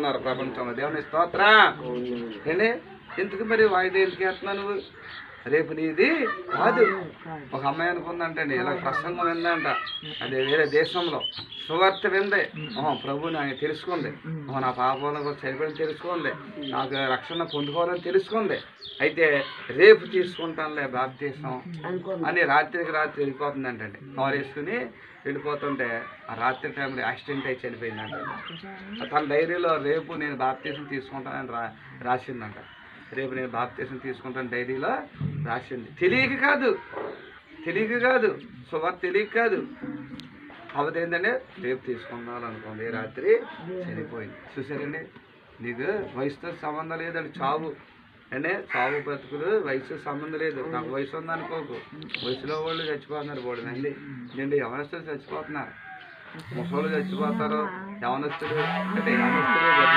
చేస్తున్నారు ప్రపంచంలో. దేవుని స్తోత్రం ఏంటి. ఎందుకు మరి వాయిదా ఎందుకు వేస్తున్నావు నువ్వు? రేపు నీది కాదు. ఒక అమ్మాయి అనుకుందంటండి, ఇలా ప్రసంగం విందంట, అదే వేరే దేశంలో సువార్త విందే. ప్రభు నాకు తెలుసుకుంది, నా పాపంలో కూడా చనిపోయిన తెలుసుకుంది, నాకు రక్షణ పొందుకోవాలని తెలుసుకుంది. అయితే రేపు తీసుకుంటానులే బాప్తీసం అని రాత్రికి రాత్రి వెళ్ళిపోతుందంటండి. కవర్ వేసుకుని వెళ్ళిపోతుంటే ఆ రాత్రి టైంలో యాక్సిడెంట్ అయి చనిపోయిందంట. తన డైరీలో రేపు నేను బాప్తీసం తీసుకుంటానని రాసిందంట. రేపు నేను బాప్తీసం తీసుకుంటాను డైరీలో రాసింది. తెలియక కాదు సువార్త తెలియక కాదు. కాబట్టి ఏంటంటే రేపు తీసుకుందాం అనుకోండి, రాత్రి చనిపోయింది. చూసారండి, నీకు వయసుతో సంబంధం లేదండి. చావు అంటే చావు బ్రతుకులు వయసు సంబంధం లేదు. నాకు వయసు ఉందనుకోకు, వయసులో వాళ్ళు చచ్చిపోతున్నారు పోవడండి. నిండు యవనస్తులు చచ్చిపోతున్నారు, ముసళ్ళు చచ్చిపోతారు. యవనస్తులు అంటే యవనస్తులు